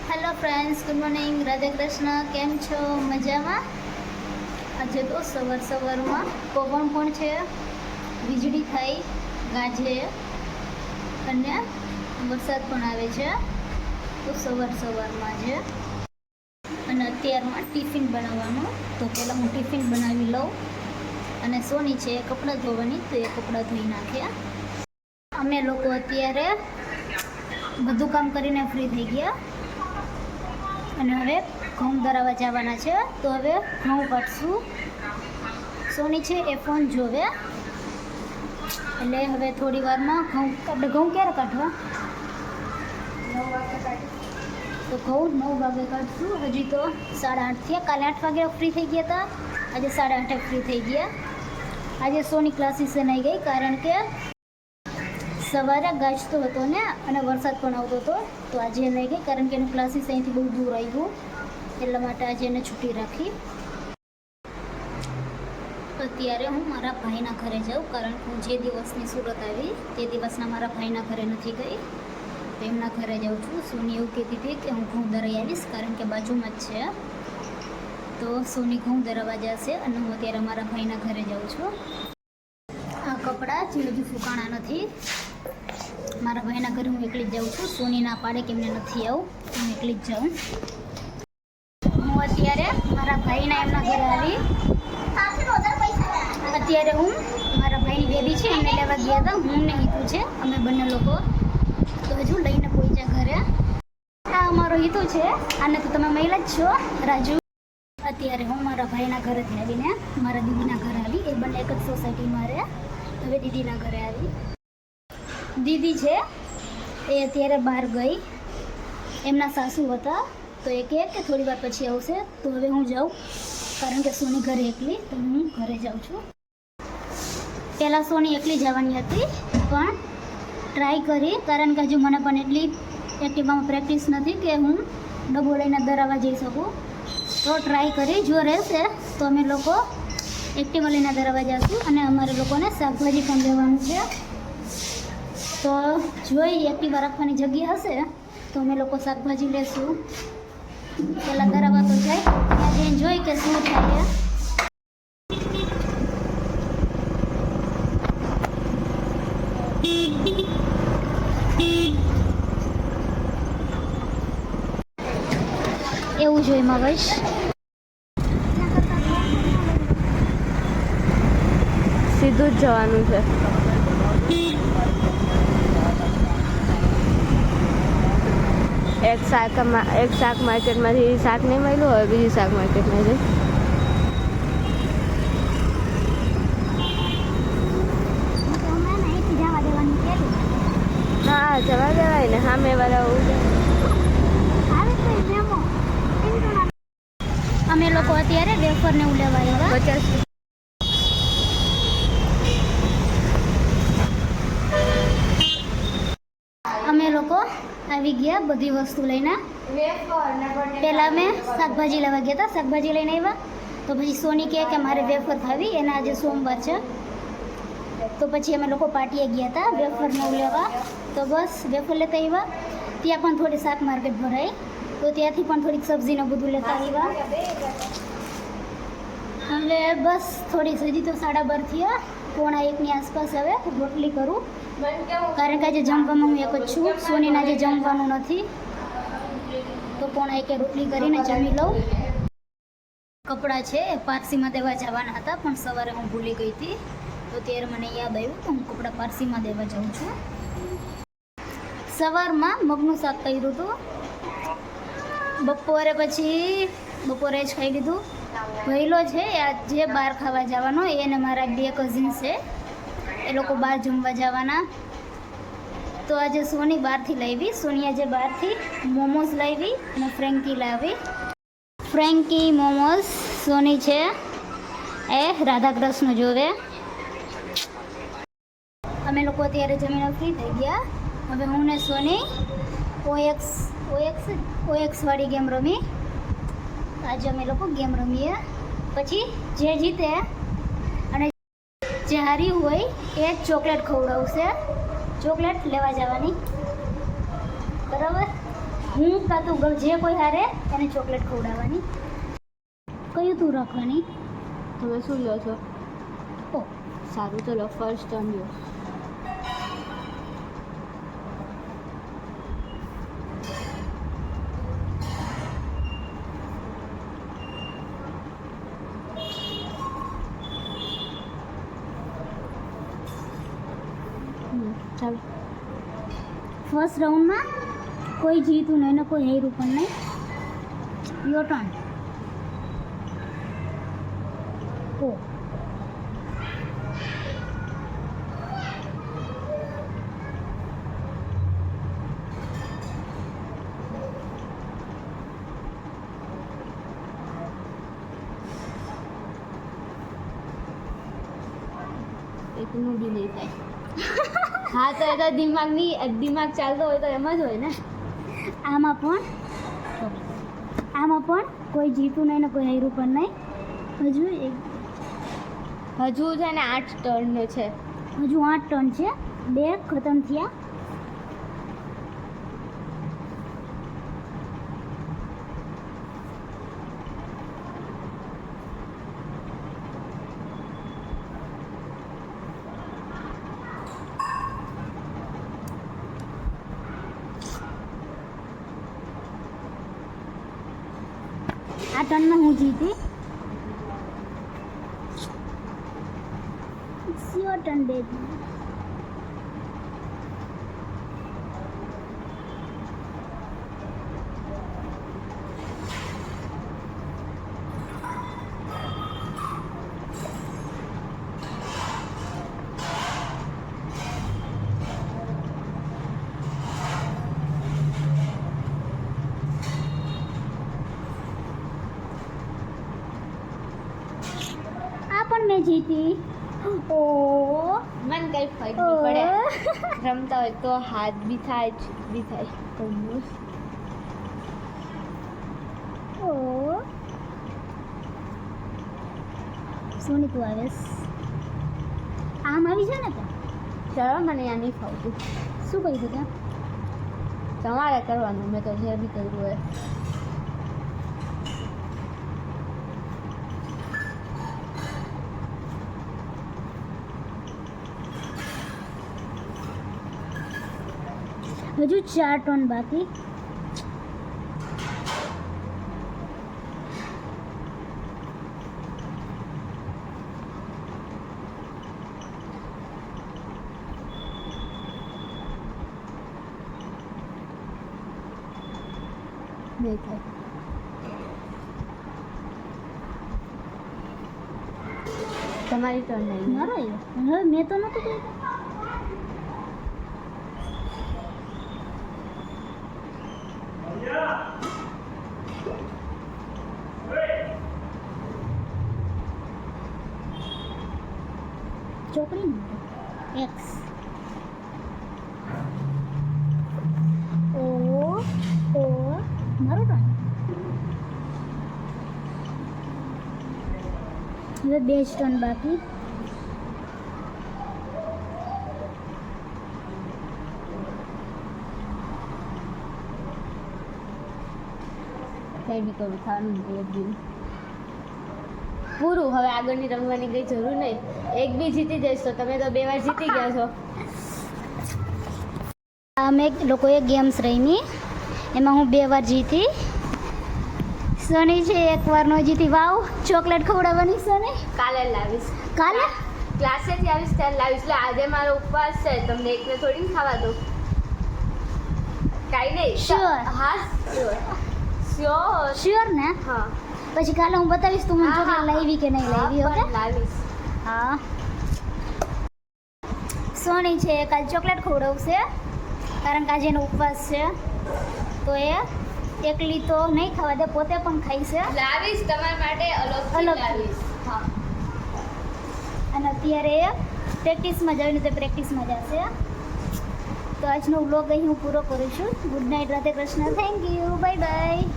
Hello friends, good morning, Radhe Krishna. केम छो? मजामा? આજે તો સવારમાં પવન પણ છે, વીજળી થાય, ગાજે અને વરસાદ પણ આવે છે. તો સવારમાં છે અને અત્યારમાં ટિફિન બનાવવાનું. તો પહેલાં હું ટિફિન બનાવી લઉં અને સોની છે કપડાં ધોવાની, તો એ કપડાં ધોઈ નાખ્યા. અમે લોકો અત્યારે બધું કામ કરીને ફ્રી થઈ ગયા અને હવે ઘઉં દરાવા જવાના છે. તો હવે ઘઉં કાઢશું. સોની છે એ ફોન જોવે એટલે હવે થોડી વારમાં આપણે ઘઉં ક્યારે કાઢવા? 9 વાગે તો ઘઉં 9 વાગે કાઢશું. હજી તો 8:30 થયા. કાલે 8 વાગે ફ્રી થઈ ગયા હતા, આજે 8:30 ફ્રી થઈ ગયા. આજે સોની ક્લાસીસે નહીં ગઈ કારણ કે સવારે ગાજતો હતો ને અને વરસાદ પણ આવતો હતો. તો આજે નહીં ગઈ કારણ કે એનું ક્લાસીસ અહીંથી બહુ દૂર આવ્યું, એટલા માટે આજે એને છૂટી રાખી. અત્યારે હું મારા ભાઈના ઘરે જાઉં કારણ કે હું જે દિવસની સુરત આવી તે દિવસના મારા ભાઈના ઘરે નથી ગઈ, તો એમના ઘરે જાઉં છું. સોની એવું કહેતી હતી કે હું ઘઉં દરાઈ આવીશ કારણ કે બાજુમાં જ છે. તો સોની ઘઉં દરાવા જશે અને હું અત્યારે મારા ભાઈના ઘરે જાઉં છું. આ કપડાં જે હજુ ફૂંકાણા નથી. મારા ભાઈના ઘરે હું એકલી જ જાઉં છું. સોની ના પાડે કે એમને નથી આવું, હું એકલી જ જાઉં. હું અત્યારે મારા ભાઈના એમના ઘરે આવી. અત્યારે હું મારા ભાઈની બેબી છે એમને લેવા ગયા હતા. હું ને હિતુ છે, અમે બંને લોકો તો હજુ લઈને પહોંચ્યા ઘરે. આ અમારો હિતુ છે, આને તો તમે મહિલા જ છો, રાજુ. અત્યારે હું મારા ભાઈના ઘરેથી આવીને મારા દીદીના ઘરે આવી. એ બંને એક જ સોસાયટીમાં રહે. હવે દીદીના ઘરે આવી. દીદી છે એ અત્યારે બહાર ગઈ, એમના સાસુ હતા, તો એ કહે કે થોડી વાર પછી આવશે. તો હવે હું જાઉં કારણ કે સોની ઘરે એકલી, તો હું ઘરે જાઉં છું. પહેલાં સોની એકલી જવાની હતી પણ ટ્રાય કરી કારણ કે હજુ મને પણ એટલી એક્ટિવામાં પ્રેક્ટિસ નથી કે હું ડબ્બો લઈને દરાવા જઈ શકું. તો ટ્રાય કરી, જો રહેશે તો અમે લોકો એક્ટિવા લઈને દરાવા જઈશું અને અમારે લોકોને શાકભાજી પણ લેવાનું છે. તો જોઈ એક્ટિવા રાખવાની જગ્યા હશે તો અમે લોકો શાકભાજી લેશું. પહેલાં દરાવા તો જાય, ત્યાં જઈને જોઈ કે શું થાય. એવું જોઈ મગજ સીધું જ જવાનું છે. એક શાક માર્કેટમાંથી શાક નહીં મળ્યું હોય, બીજી શાક માર્કેટમાં જઈ. હા, જવા દેવાય ને, સામે વાળા અમે લોકો અત્યારે વેફર ને એવું લેવા આવ્યા. 50. અમે લોકો આવી ગયા બધી વસ્તુ લઈને. પહેલાં અમે શાકભાજી લેવા ગયા હતા, શાકભાજી લઈને આવ્યા. તો પછી સોની કહે કે મારે વેફર ખાવી, એના આજે સોમવાર છે. તો પછી અમે લોકો પાર્ટીએ ગયા હતા વેફર ને લેવા. તો બસ વેફર લેતા આવ્યા. ત્યાં પણ થોડી શાક માર્કેટ ભરાઈ, તો ત્યાંથી પણ થોડીક સબ્જીને બધું લેતા આવ્યા. હવે બસ થોડી હજી તો 12:30 થયા, 1:45 આસપાસ. હવે રોટલી કરું કારણ કે આજે જમવામાં હું એક જ છું. સોનીને આજે જમવાનું નથી, તો 1:45 રોટલી કરીને જમી લઉં. કપડાં છે એ પારસીમાં દેવા જવાના હતા પણ સવારે હું ભૂલી ગઈ હતી, તો ત્યારે મને યાદ આવ્યું તો હું કપડાં પારસીમાં દેવા જાઉં છું. સવારમાં મગનું શાક કર્યું હતું, બપોરે જ ખાઈ લીધું. ભઈલો છે જે બહાર ખાવા જવાનો, એને મારા 2 કઝિન છે, એ લોકો બહાર જમવા જવાના. તો આજે સોની બહારથી લાવી. સોની આજે બહારથી મોમોઝ લાવી અને ફ્રેન્કી લાવી. ફ્રેન્કી મોમોઝ સોની છે એ રાધા કૃષ્ણ જોવે. અમે લોકો અત્યારે જમીને ફ્રી થઈ ગયા. હવે હું ને સોની OX વાળી ગેમ રમી. આજે અમે લોકો ગેમ રમીએ. પછી જે જીતે અને જે હાર્યું હોય એ ચોકલેટ ખવડાવશે. ચોકલેટ લેવા જવાની, બરાબર? હું કાં તું જે કોઈ હારે એને ચોકલેટ ખવડાવવાની. કયું તું રાખવાની? તમે શું લો છો? ઓ સારું ચલો ફર્સ્ટ ટર્ન લો. ચાલો ફર્સ્ટ રાઉન્ડમાં કોઈ જીતું નહીં ને કોઈ હેરું પણ નહીં. Your turn. ઓ એકનું બી નહીં થાય. હા તો એ તો દિમાગ ચાલતો હોય તો એમ જ હોય ને. આમાં પણ કોઈ જીતું નહીં ને કોઈ હેરું પણ નહીં. હજુ છે ને 8 ટર્ન છે. હજુ 8 ટર્ન છે. 2 ખતમ થયા. આ ટર્નમાં હું જીતી. It's your turn baby. પણ મેં જીતી. ઓ મને કઈ ફરક નહીં પડે. રમતા હોય તો હાથ બી થાય બી થાય. ઓ સોની તું આવેશ. આમ આવી છે ને ત્યાં. ચલો મને આ નહીં ફાવતું. શું કહી દીધા? તમારે કરવાનું. મેં તો જે બી કર્યું હોય. હજુ 4 ટર્ન બાકી. નહીં થાય. તમારી ટર્ન નહીં. મારો આવ્યો. હવે મેં તો નહોતું કહ્યું. ચોકડી એક્સ. ઓ મારો ટર્ન. હવે 2 ટર્ન બાકી. કંઈ બી કરું થવાનું નહીં. એક બી પૂરું. હવે આગળની રમવાની કંઈ જરૂર નહીં. એક બી જીતી જઈશ તો તમે તો 2 વાર જીતી ગયા છો. અમે લોકોએ ગેમ્સ રમી. એમાં હું 2 વાર જીતી. સોની છે 1 વાર નો જીતી. વાવ ચોકલેટ ખવડાવવાની સોની. કાલે લાવીશ. કાલે ક્લાસેથી આવીશ ત્યારે લાવીશ. એટલે આજે મારો ઉપવાસ છે. તમને એકને થોડી ખાવા દઉં. કાંઈ નહીં. Sure. હા શ્યોર. શ્યોર ને? હા પછી કાલે હું બતાવીશ તું મને હા, ચોકલેટ હા. લાવી કે નહીં લાવી. ઓકે લાવીશ. હા. સોની છે કાલે ચોકલેટ ખવડાવશે કારણ કે આજે એનો ઉપવાસ છે. તો એ એકલી તો નહીં ખાવા દે, પોતે પણ ખાઈશે. લાવીશ તમારા માટે અલગથી અલગથી. લાવીશ. હા અને અત્યારે પ્રેક્ટિસમાં જઈને તે પ્રેક્ટિસમાં જશે. તો આજનો વ્લોગ અહીં હું પૂરો કરું છું. Good night, Radhe Krishna, thank you, bye bye.